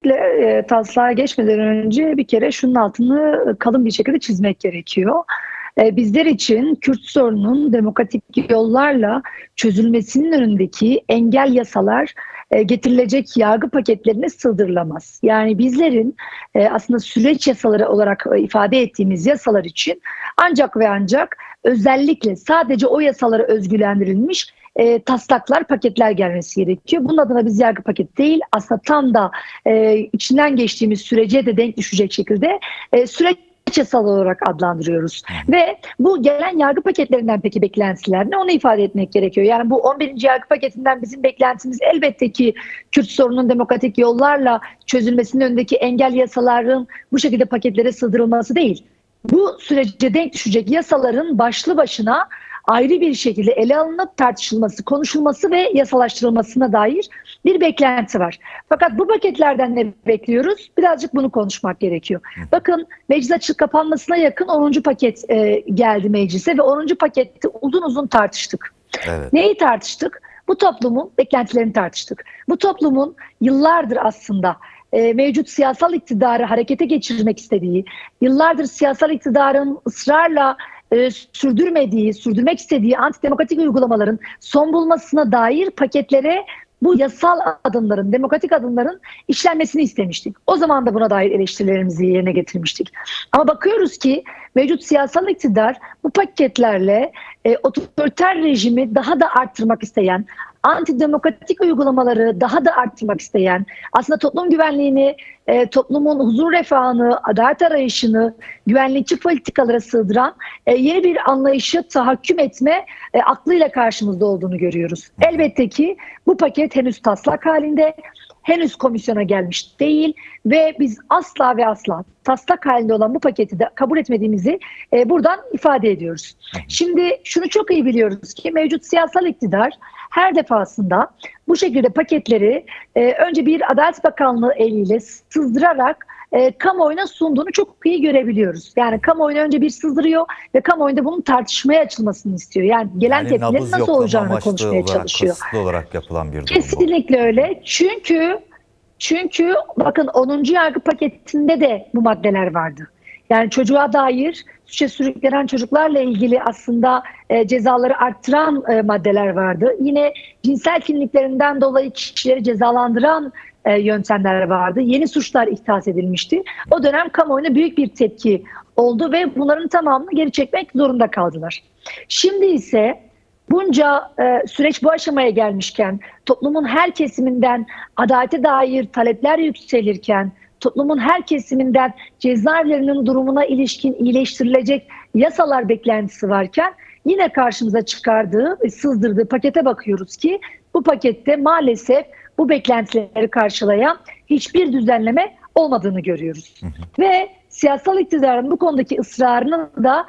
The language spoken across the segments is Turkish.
Öncelikle taslağa geçmeden önce bir kere şunun altını kalın bir şekilde çizmek gerekiyor. Bizler için Kürt sorununun demokratik yollarla çözülmesinin önündeki engel yasalar getirilecek yargı paketlerine sığdırılamaz. Yani bizlerin aslında süreç yasaları olarak ifade ettiğimiz yasalar için ancak ve ancak özellikle sadece o yasalara özgülendirilmiş taslaklar, paketler gelmesi gerekiyor. Bunun adına biz yargı paketi değil, aslında tam da içinden geçtiğimiz sürece de denk düşecek şekilde süreç yasal olarak adlandırıyoruz. Ve bu gelen yargı paketlerinden peki beklentiler ne? Onu ifade etmek gerekiyor. Yani bu 11. yargı paketinden bizim beklentimiz elbette ki Kürt sorunun demokratik yollarla çözülmesinin önündeki engel yasaların bu şekilde paketlere sığdırılması değil. Bu sürece denk düşecek yasaların başlı başına ayrı bir şekilde ele alınıp tartışılması, konuşulması ve yasalaştırılmasına dair bir beklenti var. Fakat bu paketlerden ne bekliyoruz? Birazcık bunu konuşmak gerekiyor. Bakın meclis açık kapanmasına yakın 10. paket geldi meclise ve 10. pakette uzun uzun tartıştık. Evet. Neyi tartıştık? Bu toplumun beklentilerini tartıştık. Bu toplumun yıllardır aslında mevcut siyasal iktidarı harekete geçirmek istediği, yıllardır siyasal iktidarın ısrarla sürdürmek istediği antidemokratik uygulamaların son bulmasına dair paketlere bu yasal adımların, demokratik adımların işlenmesini istemiştik. O zaman da buna dair eleştirilerimizi yerine getirmiştik. Ama bakıyoruz ki mevcut siyasal iktidar bu paketlerle otoriter rejimi daha da arttırmak isteyen, antidemokratik uygulamaları daha da arttırmak isteyen, aslında toplum güvenliğini, toplumun huzur refahını, adalet arayışını, güvenlikçi politikalara sığdıran yeni bir anlayışı tahakküm etme aklıyla karşımızda olduğunu görüyoruz. Elbette ki bu paket henüz taslak halinde, henüz komisyona gelmiş değil ve biz asla ve asla taslak halinde olan bu paketi de kabul etmediğimizi buradan ifade ediyoruz. Şimdi şunu çok iyi biliyoruz ki mevcut siyasal iktidar her defasında bu şekilde paketleri önce bir Adalet Bakanlığı eliyle sızdırarak kamuoyuna sunduğunu çok iyi görebiliyoruz. Yani kamuoyuna önce bir sızdırıyor ve kamuoyunda bunun tartışmaya açılmasını istiyor. Yani gelen tepkilerin nasıl olacağını konuşmaya çalışıyor. Kasıtlı olarak yapılan bir durum. Kesinlikle öyle. Çünkü bakın 10. yargı paketinde de bu maddeler vardı. Yani çocuğa dair suça sürüklenen çocuklarla ilgili aslında cezaları arttıran maddeler vardı. Yine cinsel kimliklerinden dolayı kişileri cezalandıran yöntemler vardı. Yeni suçlar ihdas edilmişti. O dönem kamuoyuna büyük bir tepki oldu ve bunların tamamını geri çekmek zorunda kaldılar. Şimdi ise bunca süreç bu aşamaya gelmişken, toplumun her kesiminden adalete dair talepler yükselirken, toplumun her kesiminden cezaevlerinin durumuna ilişkin iyileştirilecek yasalar beklentisi varken yine karşımıza çıkardığı ve sızdırdığı pakete bakıyoruz ki bu pakette maalesef bu beklentileri karşılayan hiçbir düzenleme olmadığını görüyoruz. Ve siyasal iktidarın bu konudaki ısrarını da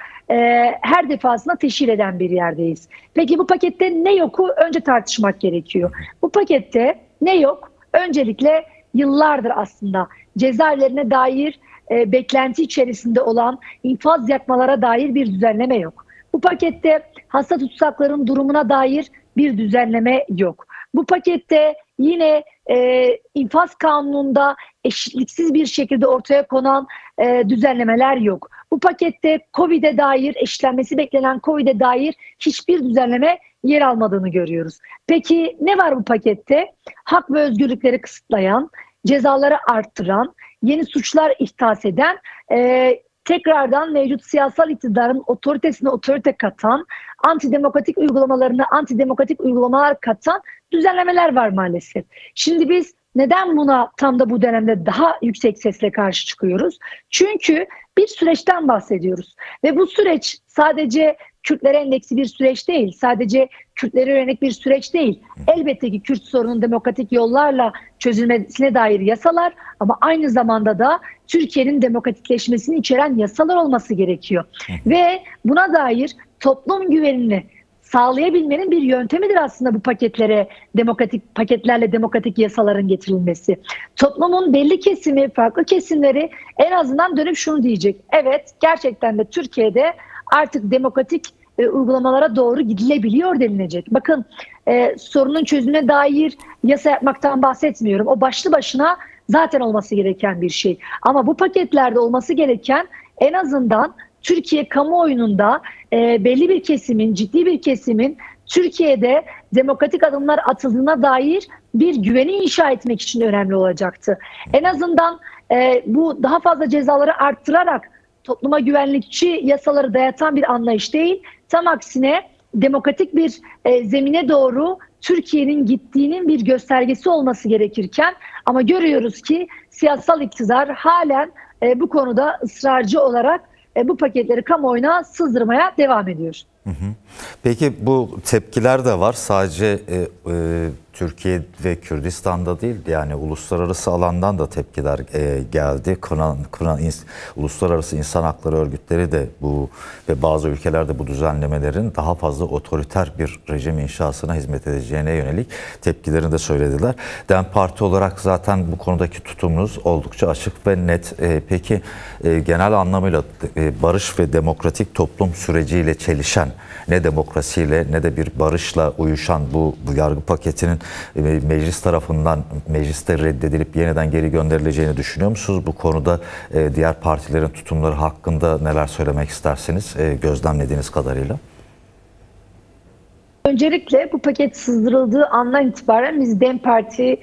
her defasında teşhir eden bir yerdeyiz. Peki bu pakette ne yoku önce tartışmak gerekiyor. Bu pakette ne yok? Öncelikle yıllardır aslında cezaevlerine dair beklenti içerisinde olan infaz yapmalara dair bir düzenleme yok. Bu pakette hasta tutsakların durumuna dair bir düzenleme yok. Bu pakette yine infaz kanununda eşitliksiz bir şekilde ortaya konan düzenlemeler yok. Bu pakette COVID'e dair, eşitlenmesi beklenen COVID'e dair hiçbir düzenleme yer almadığını görüyoruz. Peki ne var bu pakette? Hak ve özgürlükleri kısıtlayan, cezaları arttıran, yeni suçlar ihdas eden, tekrardan mevcut siyasal iktidarın otoritesine otorite katan, antidemokratik uygulamalarına antidemokratik uygulamalar katan düzenlemeler var maalesef. Şimdi biz neden buna tam da bu dönemde daha yüksek sesle karşı çıkıyoruz? Çünkü bir süreçten bahsediyoruz. Ve bu süreç sadece Kürtlere endeksli bir süreç değil, sadece Kürtlere yönelik bir süreç değil. Elbette ki Kürt sorunun demokratik yollarla çözülmesine dair yasalar ama aynı zamanda da Türkiye'nin demokratikleşmesini içeren yasalar olması gerekiyor. Ve buna dair toplum güvenini sağlayabilmenin bir yöntemidir aslında bu paketlerle demokratik yasaların getirilmesi. Toplumun belli kesimi, farklı kesimleri en azından dönüp şunu diyecek. Evet, gerçekten de Türkiye'de artık demokratik uygulamalara doğru gidilebiliyor denilecek. Bakın sorunun çözümüne dair yasa yapmaktan bahsetmiyorum. O başlı başına zaten olması gereken bir şey. Ama bu paketlerde olması gereken en azından Türkiye kamuoyunun da belli bir kesimin, ciddi bir kesimin Türkiye'de demokratik adımlar atıldığına dair bir güveni inşa etmek için önemli olacaktı. En azından bu daha fazla cezaları arttırarak topluma güvenlikçi yasaları dayatan bir anlayış değil, tam aksine demokratik bir zemine doğru Türkiye'nin gittiğinin bir göstergesi olması gerekirken, ama görüyoruz ki siyasal iktidar halen bu konuda ısrarcı olarak bu paketleri kamuoyuna sızdırmaya devam ediyor. Peki bu tepkiler de var. Sadece Türkiye ve Kürdistan'da değil, yani uluslararası alandan da tepkiler geldi. Uluslararası insan hakları örgütleri de bu ve bazı ülkelerde bu düzenlemelerin daha fazla otoriter bir rejim inşasına hizmet edeceğine yönelik tepkilerini de söylediler. DEM Parti olarak zaten bu konudaki tutumunuz oldukça açık ve net. Peki genel anlamıyla barış ve demokratik toplum süreciyle çelişen, ne demokrasiyle ne de bir barışla uyuşan bu yargı paketinin meclis tarafından mecliste reddedilip yeniden geri gönderileceğini düşünüyor musunuz? Bu konuda diğer partilerin tutumları hakkında neler söylemek istersiniz gözlemlediğiniz kadarıyla? Öncelikle bu paket sızdırıldığı andan itibaren biz DEM Parti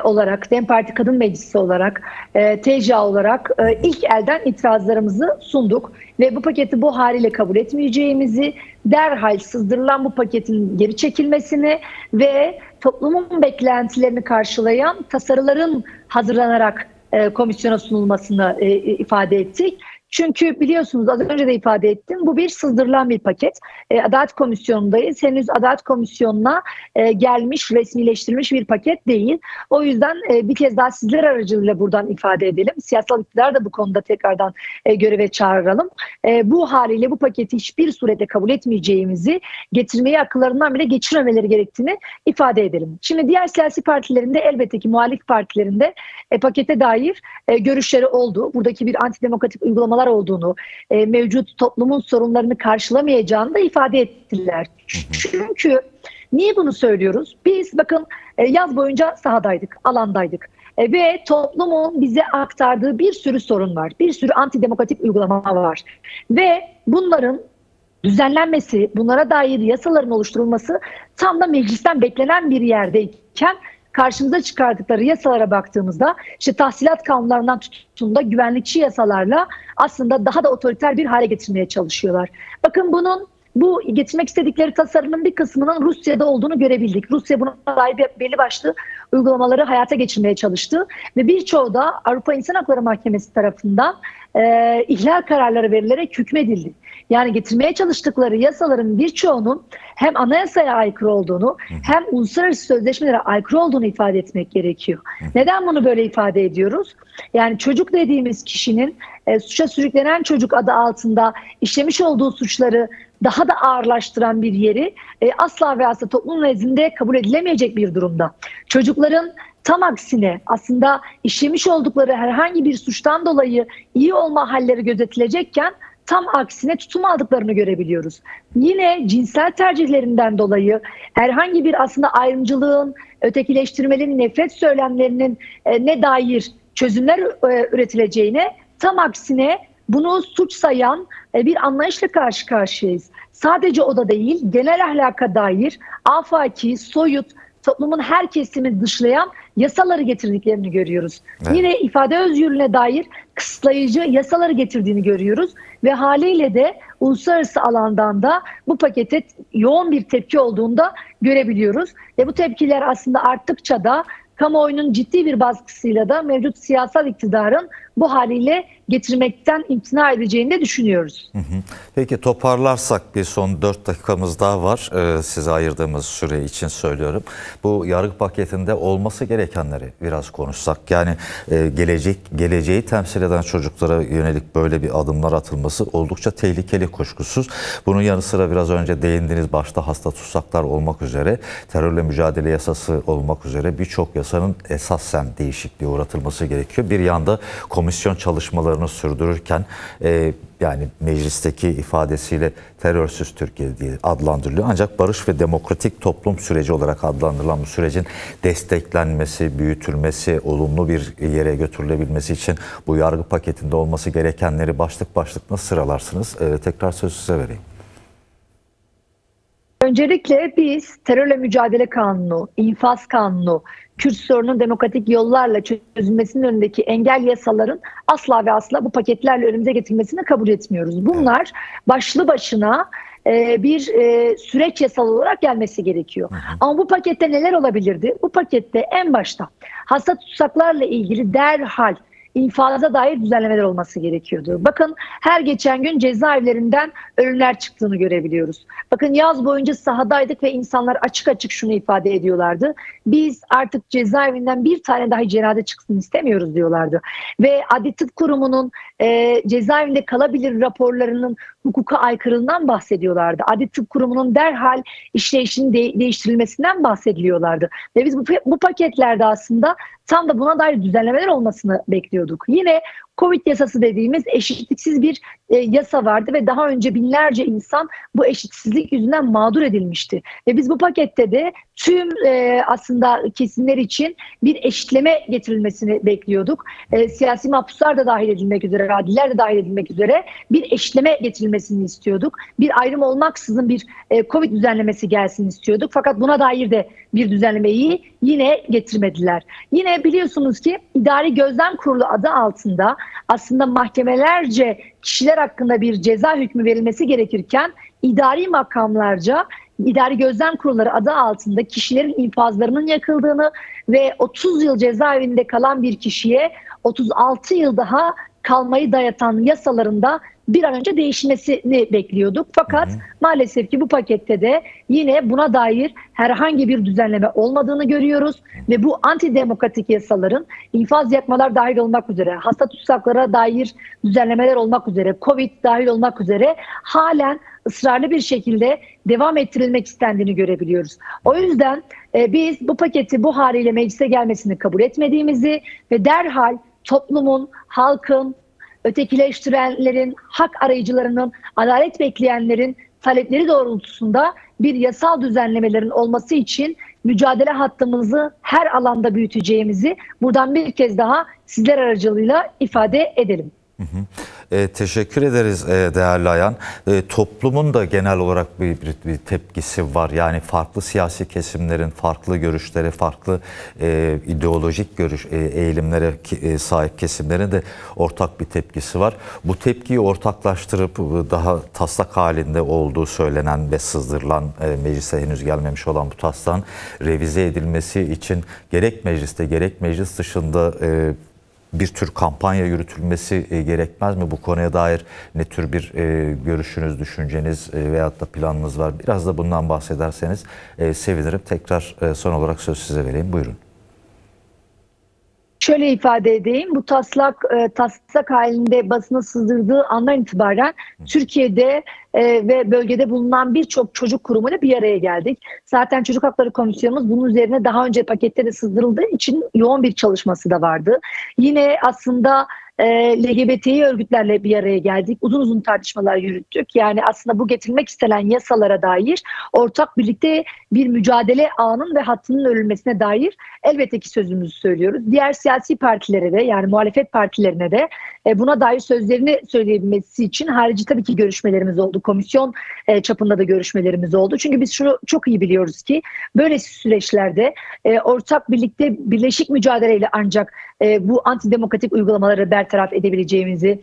olarak, DEM Parti Kadın Meclisi olarak, TCA olarak ilk elden itirazlarımızı sunduk ve bu paketi bu haliyle kabul etmeyeceğimizi, derhal sızdırılan bu paketin geri çekilmesini ve toplumun beklentilerini karşılayan tasarıların hazırlanarak komisyona sunulmasını ifade ettik. Çünkü biliyorsunuz, az önce de ifade ettim, bu bir sızdırılan bir paket. Adalet Komisyonu'ndayız. Henüz Adalet Komisyonu'na gelmiş, resmileştirilmiş bir paket değil. O yüzden bir kez daha sizler aracılığıyla buradan ifade edelim. Siyasal iktidar da bu konuda tekrardan göreve çağıralım. Bu haliyle bu paketi hiçbir surette kabul etmeyeceğimizi, getirmeyi akıllarından bile geçirmemeleri gerektiğini ifade edelim. Şimdi diğer siyasi partilerinde, elbette ki muhalif partilerinde pakete dair görüşleri oldu. Buradaki bir antidemokratik uygulamalar olduğunu, mevcut toplumun sorunlarını karşılamayacağını da ifade ettiler. Çünkü niye bunu söylüyoruz? Biz bakın yaz boyunca sahadaydık, alandaydık ve toplumun bize aktardığı bir sürü sorun var. Bir sürü antidemokratik uygulama var ve bunların düzenlenmesi, bunlara dair yasaların oluşturulması tam da meclisten beklenen bir yerdeyken karşımıza çıkardıkları yasalara baktığımızda işte tahsilat kanunlarından tutun da güvenlikçi yasalarla aslında daha da otoriter bir hale getirmeye çalışıyorlar. Bakın bu getirmek istedikleri tasarımın bir kısmının Rusya'da olduğunu görebildik. Rusya buna dair belli başlı uygulamaları hayata geçirmeye çalıştı ve birçoğu da Avrupa İnsan Hakları Mahkemesi tarafından ihlal kararları verilerek hükmedildi. Yani getirmeye çalıştıkları yasaların birçoğunun hem anayasaya aykırı olduğunu hem uluslararası sözleşmelere aykırı olduğunu ifade etmek gerekiyor. Neden bunu böyle ifade ediyoruz? Yani çocuk dediğimiz kişinin suça sürüklenen çocuk adı altında işlemiş olduğu suçları daha da ağırlaştıran bir yeri asla ve asla toplum nezdinde kabul edilemeyecek bir durumda. Çocukların tam aksine aslında işlemiş oldukları herhangi bir suçtan dolayı iyi olma halleri gözetilecekken tam aksine tutum aldıklarını görebiliyoruz. Yine cinsel tercihlerinden dolayı herhangi bir aslında ayrımcılığın, ötekileştirmenin, nefret söylemlerinin ne dair çözümler üretileceğine, tam aksine bunu suç sayan bir anlayışla karşı karşıyayız. Sadece o da değil, genel ahlaka dair afaki, soyut, toplumun her kesimini dışlayan yasaları getirdiklerini görüyoruz. Evet. Yine ifade özgürlüğüne dair kısıtlayıcı yasaları getirdiğini görüyoruz ve haliyle de uluslararası alandan da bu pakete yoğun bir tepki olduğunu da görebiliyoruz. Ve bu tepkiler aslında arttıkça da kamuoyunun ciddi bir baskısıyla da mevcut siyasal iktidarın bu haliyle getirmekten imtina edeceğini de düşünüyoruz. Peki toparlarsak, bir son 4 dakikamız daha var. Size ayırdığımız süre için söylüyorum. Bu yargı paketinde olması gerekenleri biraz konuşsak. Yani geleceği temsil eden çocuklara yönelik böyle bir adımlar atılması oldukça tehlikeli, kuşkusuz. Bunun yanı sıra biraz önce değindiğiniz başta hasta tutsaklar olmak üzere, terörle mücadele yasası olmak üzere birçok yasa yasanın esasen değişikliğe uğratılması gerekiyor. Bir yanda komisyon çalışmalarını sürdürürken yani meclisteki ifadesiyle terörsüz Türkiye diye adlandırılıyor. Ancak barış ve demokratik toplum süreci olarak adlandırılan bu sürecin desteklenmesi, büyütülmesi, olumlu bir yere götürülebilmesi için bu yargı paketinde olması gerekenleri başlık başlık nasıl sıralarsınız? Tekrar sözü size vereyim. Öncelikle biz terörle mücadele kanunu, infaz kanunu, Kürt sorunun demokratik yollarla çözülmesinin önündeki engel yasaların asla ve asla bu paketlerle önümüze getirilmesini kabul etmiyoruz. Bunlar başlı başına bir süreç yasal olarak gelmesi gerekiyor. Ama bu pakette neler olabilirdi? Bu pakette en başta hasta tutsaklarla ilgili derhal infaza dair düzenlemeler olması gerekiyordu. Bakın her geçen gün cezaevlerinden ölümler çıktığını görebiliyoruz. Bakın yaz boyunca sahadaydık ve insanlar açık açık şunu ifade ediyorlardı. Biz artık cezaevinden bir tane dahi cenaze çıksın istemiyoruz diyorlardı. Ve Adli Tıp Kurumu'nun cezaevinde kalabilir raporlarının hukuka aykırılığından bahsediyorlardı. Adli Tıp Kurumu'nun derhal işleyişinin değiştirilmesinden bahsediliyorlardı. Ve biz bu paketlerde aslında tam da buna dair düzenlemeler olmasını bekliyorduk. Yine Covid yasası dediğimiz eşitliksiz bir yasa vardı ve daha önce binlerce insan bu eşitsizlik yüzünden mağdur edilmişti. Ve biz bu pakette de tüm aslında kesimler için bir eşitleme getirilmesini bekliyorduk. Siyasi mahpuslar da dahil edilmek üzere, adliler de dahil edilmek üzere bir eşitleme getirilmesini istiyorduk. Bir ayrım olmaksızın bir Covid düzenlemesi gelsin istiyorduk. Fakat buna dair de bir düzenlemeyi yine getirmediler. Yine biliyorsunuz ki İdari Gözlem Kurulu adı altında aslında mahkemelerce kişiler hakkında bir ceza hükmü verilmesi gerekirken idari makamlarca idari gözlem kurulları adı altında kişilerin infazlarının yakıldığını ve 30 yıl cezaevinde kalan bir kişiye 36 yıl daha kalmayı dayatan yasalarında bir an önce değişmesini bekliyorduk. Fakat maalesef ki bu pakette de yine buna dair herhangi bir düzenleme olmadığını görüyoruz. Ve bu antidemokratik yasaların infaz yakmalar dahil olmak üzere, hasta tutsaklara dair düzenlemeler olmak üzere, Covid dahil olmak üzere halen ısrarlı bir şekilde devam ettirilmek istendiğini görebiliyoruz. O yüzden biz bu paketi bu haliyle meclise gelmesini kabul etmediğimizi ve derhal toplumun, halkın, ötekileştirenlerin, hak arayıcılarının, adalet bekleyenlerin talepleri doğrultusunda bir yasal düzenlemelerin olması için mücadele hattımızı her alanda büyüteceğimizi buradan bir kez daha sizler aracılığıyla ifade edelim. Teşekkür ederiz değerli Ayhan. Toplumun da genel olarak bir tepkisi var. Yani farklı siyasi kesimlerin farklı görüşleri, farklı ideolojik eğilimlere sahip kesimlerin de ortak bir tepkisi var. Bu tepkiyi ortaklaştırıp daha taslak halinde olduğu söylenen ve sızdırılan meclise henüz gelmemiş olan bu taslağın revize edilmesi için gerek mecliste gerek meclis dışında bir tür kampanya yürütülmesi gerekmez mi? Bu konuya dair ne tür bir görüşünüz, düşünceniz veyahut da planınız var? Biraz da bundan bahsederseniz sevinirim. Tekrar son olarak söz size vereyim. Buyurun. Şöyle ifade edeyim, bu taslak halinde basına sızdırdığı andan itibaren Türkiye'de ve bölgede bulunan birçok çocuk kurumuyla bir araya geldik. Zaten Çocuk Hakları Komisyonumuz bunun üzerine daha önce pakette de sızdırıldığı için yoğun bir çalışması da vardı. Yine aslında LGBTİ örgütlerle bir araya geldik. Uzun uzun tartışmalar yürüttük. Yani aslında bu getirilmek istenen yasalara dair ortak birlikte bir mücadele ağının ve hattının örülmesine dair elbette ki sözümüzü söylüyoruz. Diğer siyasi partilere de yani muhalefet partilerine de buna dair sözlerini söyleyebilmesi için harici tabii ki görüşmelerimiz oldu. Komisyon çapında da görüşmelerimiz oldu. Çünkü biz şunu çok iyi biliyoruz ki böyle süreçlerde ortak birlikte birleşik mücadeleyle ancak bu antidemokratik uygulamaları bertaraf edebileceğimizi,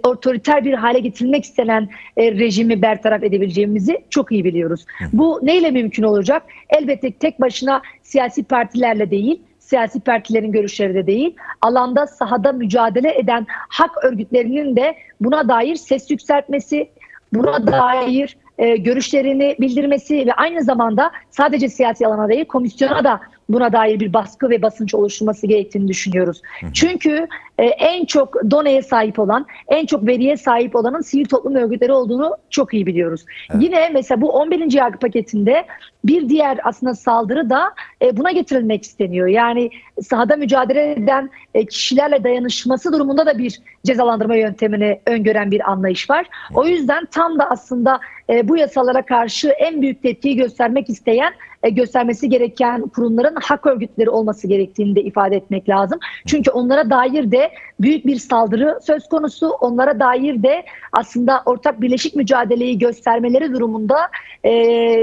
otoriter bir hale getirilmek istenen rejimi bertaraf edebileceğimizi çok iyi biliyoruz. Bu neyle mümkün olacak? Elbette tek başına siyasi partilerle değil, siyasi partilerin görüşleri de değil, alanda sahada mücadele eden hak örgütlerinin de buna dair ses yükseltmesi, buna dair görüşlerini bildirmesi ve aynı zamanda sadece siyasi alana değil komisyona da buna dair bir baskı ve basınç oluşturması gerektiğini düşünüyoruz. Çünkü en çok doneye sahip olan, en çok veriye sahip olanın sivil toplum örgütleri olduğunu çok iyi biliyoruz. Evet. Yine mesela bu 11. yargı paketinde bir diğer aslında saldırı da buna getirilmek isteniyor. Yani sahada mücadele eden kişilerle dayanışması durumunda da bir cezalandırma yöntemini öngören bir anlayış var. O yüzden tam da aslında bu yasalara karşı en büyük tepkiyi göstermek isteyen, göstermesi gereken kurumların hak örgütleri olması gerektiğini de ifade etmek lazım. Çünkü onlara dair de büyük bir saldırı söz konusu. Onlara dair de aslında ortak birleşik mücadeleyi göstermeleri durumunda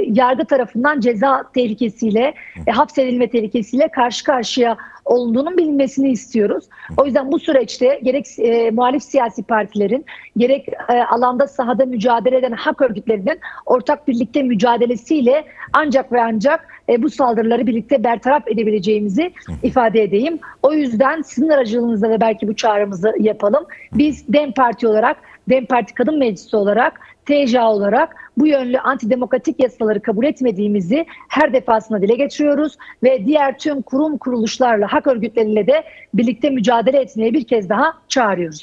yargı tarafından ceza tehlikesiyle, hapsedilme tehlikesiyle karşı karşıya olduğunun bilinmesini istiyoruz. O yüzden bu süreçte gerek muhalif siyasi partilerin, gerek alanda sahada mücadele eden hak örgütlerinin ortak birlikte mücadelesiyle ancak ve ancak bu saldırıları birlikte bertaraf edebileceğimizi ifade edeyim. O yüzden sizin aracılığınızla da belki bu çağrımızı yapalım. Biz DEM Parti olarak, DEM Parti Kadın Meclisi olarak, TCA olarak bu yönlü antidemokratik yasaları kabul etmediğimizi her defasında dile getiriyoruz ve diğer tüm kurum kuruluşlarla, hak örgütleriyle de birlikte mücadele etmeye bir kez daha çağırıyoruz.